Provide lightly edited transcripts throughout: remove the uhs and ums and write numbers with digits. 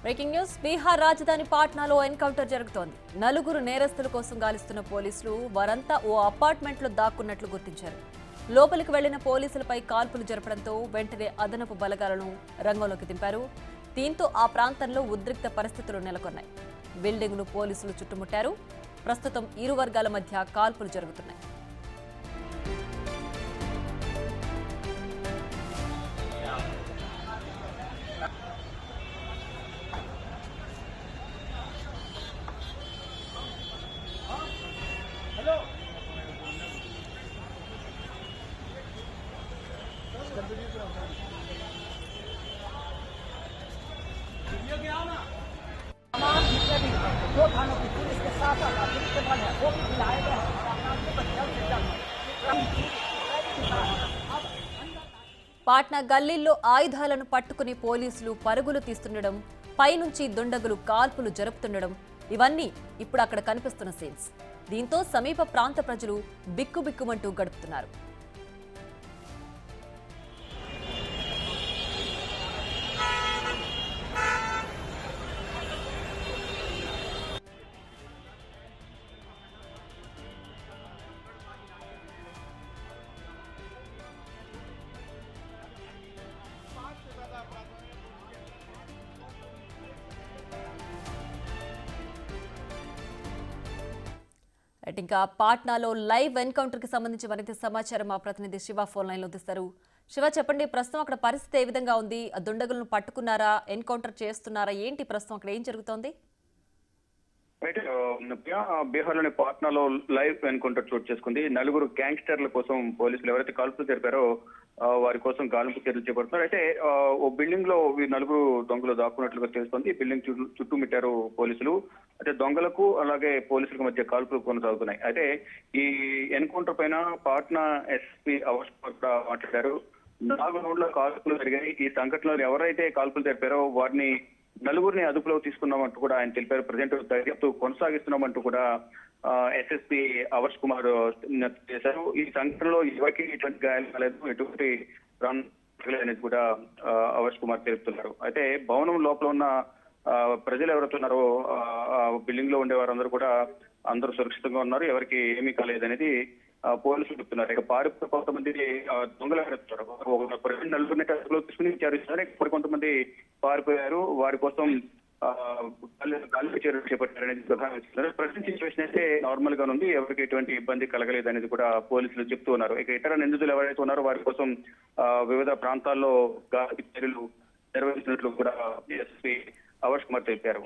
Breaking news. Bihar రాజధాని పాట్నాలో encounter జరుగుతోంది. నలుగురు నేరస్తుల కోసం గాలిస్తున్న పోలీసులు వారంతా ఓ అపార్ట్మెంట్లో దాక్కున్నట్లు గుర్తించారు. లోపలికి వెళ్లిన పోలీసులపై కాల్పులు జరపడంతో వెంటనే అదనపు బలగాలను రంగంలోకి దింపారు. దీంతో ఆ ప్రాంతంలో ఉద్రిక్త పరిస్థితులు నెలకొన్నాయి. బిల్డింగ్ను పోలీసులు చుట్టుముట్టారు. ప్రస్తుతం ఇరు వర్గాల మధ్య కాల్పులు జరుగుతున్నాయి. तमाम जितने भी दो थानों की पुलिस के साथ पुलिस के बल है वो भी बुलाए गए हैं। పాట్నా గల్లీల్లో ఆయుధాలను పట్టుకుని పోలీసులు పరుగులు తీస్తుండడం, పైనుంచి దుండగులు కాల్పులు జరుపుతుండడం ఇవన్నీ ఇప్పుడు అక్కడ కనిపిస్తున్న సీన్స్. దీంతో సమీప ప్రాంత ప్రజలు బిక్కుబిక్కుమంటూ గడుపుతున్నారు. ఇంకా పాట్నాలో లైవ్ ఎన్కౌంటర్ కి సంబంధించి మరింత సమాచారం మా ప్రతినిధి శివ ఫోన్ లైన్ లో తీస్తారు. శివ, చెప్పండి, ప్రస్తుతం అక్కడ పరిస్థితి ఏ విధంగా ఉంది? ఆ దుండగులను పట్టుకున్నారా? ఎన్కౌంటర్ చేస్తున్నారా? ఏంటి ప్రస్తుతం అక్కడ ఏం జరుగుతోంది? బీహార్లోని పాట్నాలో లైవ్ ఎన్కౌంటర్ చోటు చేసుకుంది. నలుగురు గ్యాంగ్స్టర్ల కోసం పోలీసులు ఎవరైతే కాల్పులు జరిపారో వారి కోసం గాలింపు చర్యలు చేపడుతున్నారు. అయితే ఓ బిల్డింగ్ లో నలుగురు దొంగలు దాక్కున్నట్లుగా తెలుస్తోంది. బిల్డింగ్ చుట్టుముట్టారు పోలీసులు. అయితే దొంగలకు అలాగే పోలీసులకు మధ్య కాల్పులు కొనసాగుతున్నాయి. అయితే ఈ ఎన్కౌంటర్ పైన పాట్నా ఎస్పీ అవష్ కూడా మాట్లాడారు. 4 రౌండ్ల కాల్పులు జరిగాయి. ఈ సంఘటనలో ఎవరైతే కాల్పులు జరిపారో వారిని నలుగురిని అదుపులో తీసుకున్నామంటూ కూడా ఆయన తెలిపారు. ప్రజెంట్ దర్యాప్తు కొనసాగిస్తున్నామంటూ కూడా ఎస్ఎస్పీ అవర్ష్ కుమార్ చేశారు. ఈ సంఘటనలో ఎవరికి ఎటువంటి గాయాలు కాలేదు, ఎటువంటి అనేది కూడా అవర్ష్ కుమార్ తెలుపుతున్నారు. అయితే భవనం లోపల ఉన్న ప్రజలు ఎవరైతే ఉన్నారో బిల్డింగ్ లో ఉండే వారందరూ కూడా అందరూ సురక్షితంగా ఉన్నారు, ఎవరికి ఏమీ కాలేదనేది పోలీసులు చెప్తున్నారు. ఇక పారిపోయి కొంతమంది దొంగలు ఎవరెత్తున్నారు. నలుగురిని అదుపులో తీసుకుని విచారిస్తున్నారు. ఇప్పుడు కొంతమంది పారిపోయారు. వారి కోసం గాలింపు చర్యలు చేపట్టారనేది ప్రజెంట్ సిచ్యువేషన్ అయితే నార్మల్ గా ఉంది, ఎవరికి ఎటువంటి ఇబ్బంది కలగలేదు అనేది కూడా పోలీసులు చెప్తూ ఉన్నారు. ఇక ఇతర నిందితులు ఎవరైతే ఉన్నారో వారి కోసం వివిధ ప్రాంతాల్లో గాలింపు చర్యలు నిర్వహిస్తున్నట్లు కూడా ఎస్పీ అవర్ష్ కుమార్ తెలిపారు.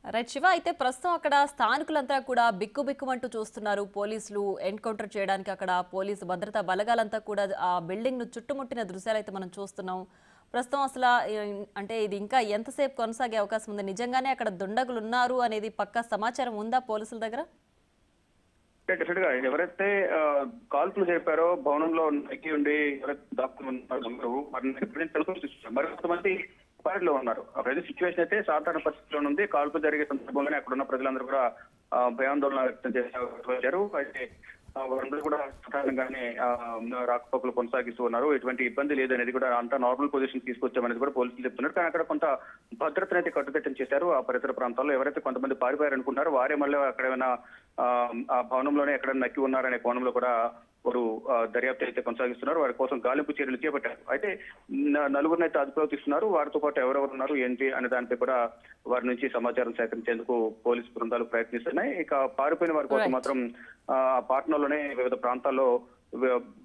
రైట్ శివ, అయితే ప్రస్తుతం అక్కడ స్థానికులంతా కూడా బిక్కుబిక్కుమంటూ చూస్తున్నారు. పోలీసులు ఎన్కౌంటర్ చేయడానికి అక్కడ పోలీసు భద్రతా బలగాలంతా కూడా ఆ బిల్డింగ్ ను చుట్టుముట్టిన దృశ్యాలు అయితే మనం చూస్తున్నాం. ప్రస్తుతం అసలు అంటే ఇది ఇంకా ఎంతసేపు కొనసాగే అవకాశం ఉంది? నిజంగానే అక్కడ దుండగులు ఉన్నారు అనేది పక్కా సమాచారం ఉందా పోలీసుల దగ్గర? డెఫినెట్ గా ఎవరైతే కాల్పులు జరిపారో భవనంలో ఎక్కి ఉండి ఎవరైతే దాక్కున్నారు మరి కొంతమంది లో ఉన్నారు. ప్రజెంట్ సిచ్యువేషన్ అయితే సాధారణ పరిస్థితిలో ఉంది. కాల్పు జరిగే సందర్భంగానే అక్కడ ఉన్న ప్రజలందరూ కూడా భయాందోళన వ్యక్తం చేశారు. అయితే వారందరూ కూడా సాధారణంగానే రాకపోకలు కొనసాగిస్తూ ఉన్నారు. ఎటువంటి ఇబ్బంది లేదనేది కూడా అంతా నార్మల్ పొజిషన్ తీసుకొచ్చామనేది కూడా పోలీసులు చెప్తున్నారు. కానీ అక్కడ కొంత భద్రతను అయితే కట్టుదిట్టం చేశారు. ఆ పరిసర ప్రాంతాల్లో ఎవరైతే కొంతమంది పారిపోయారనుకున్నారో వారే మళ్ళీ అక్కడ ఏమైనా ఆ భవనంలోనే ఎక్కడైనా నక్కి ఉన్నారనే కోణంలో కూడా వారు దర్యాప్తు అయితే కొనసాగిస్తున్నారు. వారి కోసం గాలింపు చర్యలు చేపట్టారు. అయితే నలుగురిని అయితే అదుపులో తీస్తున్నారు. వారితో పాటు ఎవరెవరు ఉన్నారు ఏంటి అనే దానిపై కూడా వారి నుంచి సమాచారం సేకరించేందుకు పోలీసు బృందాలు ప్రయత్నిస్తున్నాయి. ఇక పారిపోయిన వారి కోసం మాత్రం పాట్నాలోనే వివిధ ప్రాంతాల్లో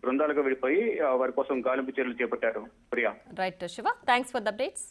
బృందాలుగా విడిపోయి వారి కోసం గాలింపు చర్యలు చేపట్టారు. Priya. Right Shiva, thanks for the updates.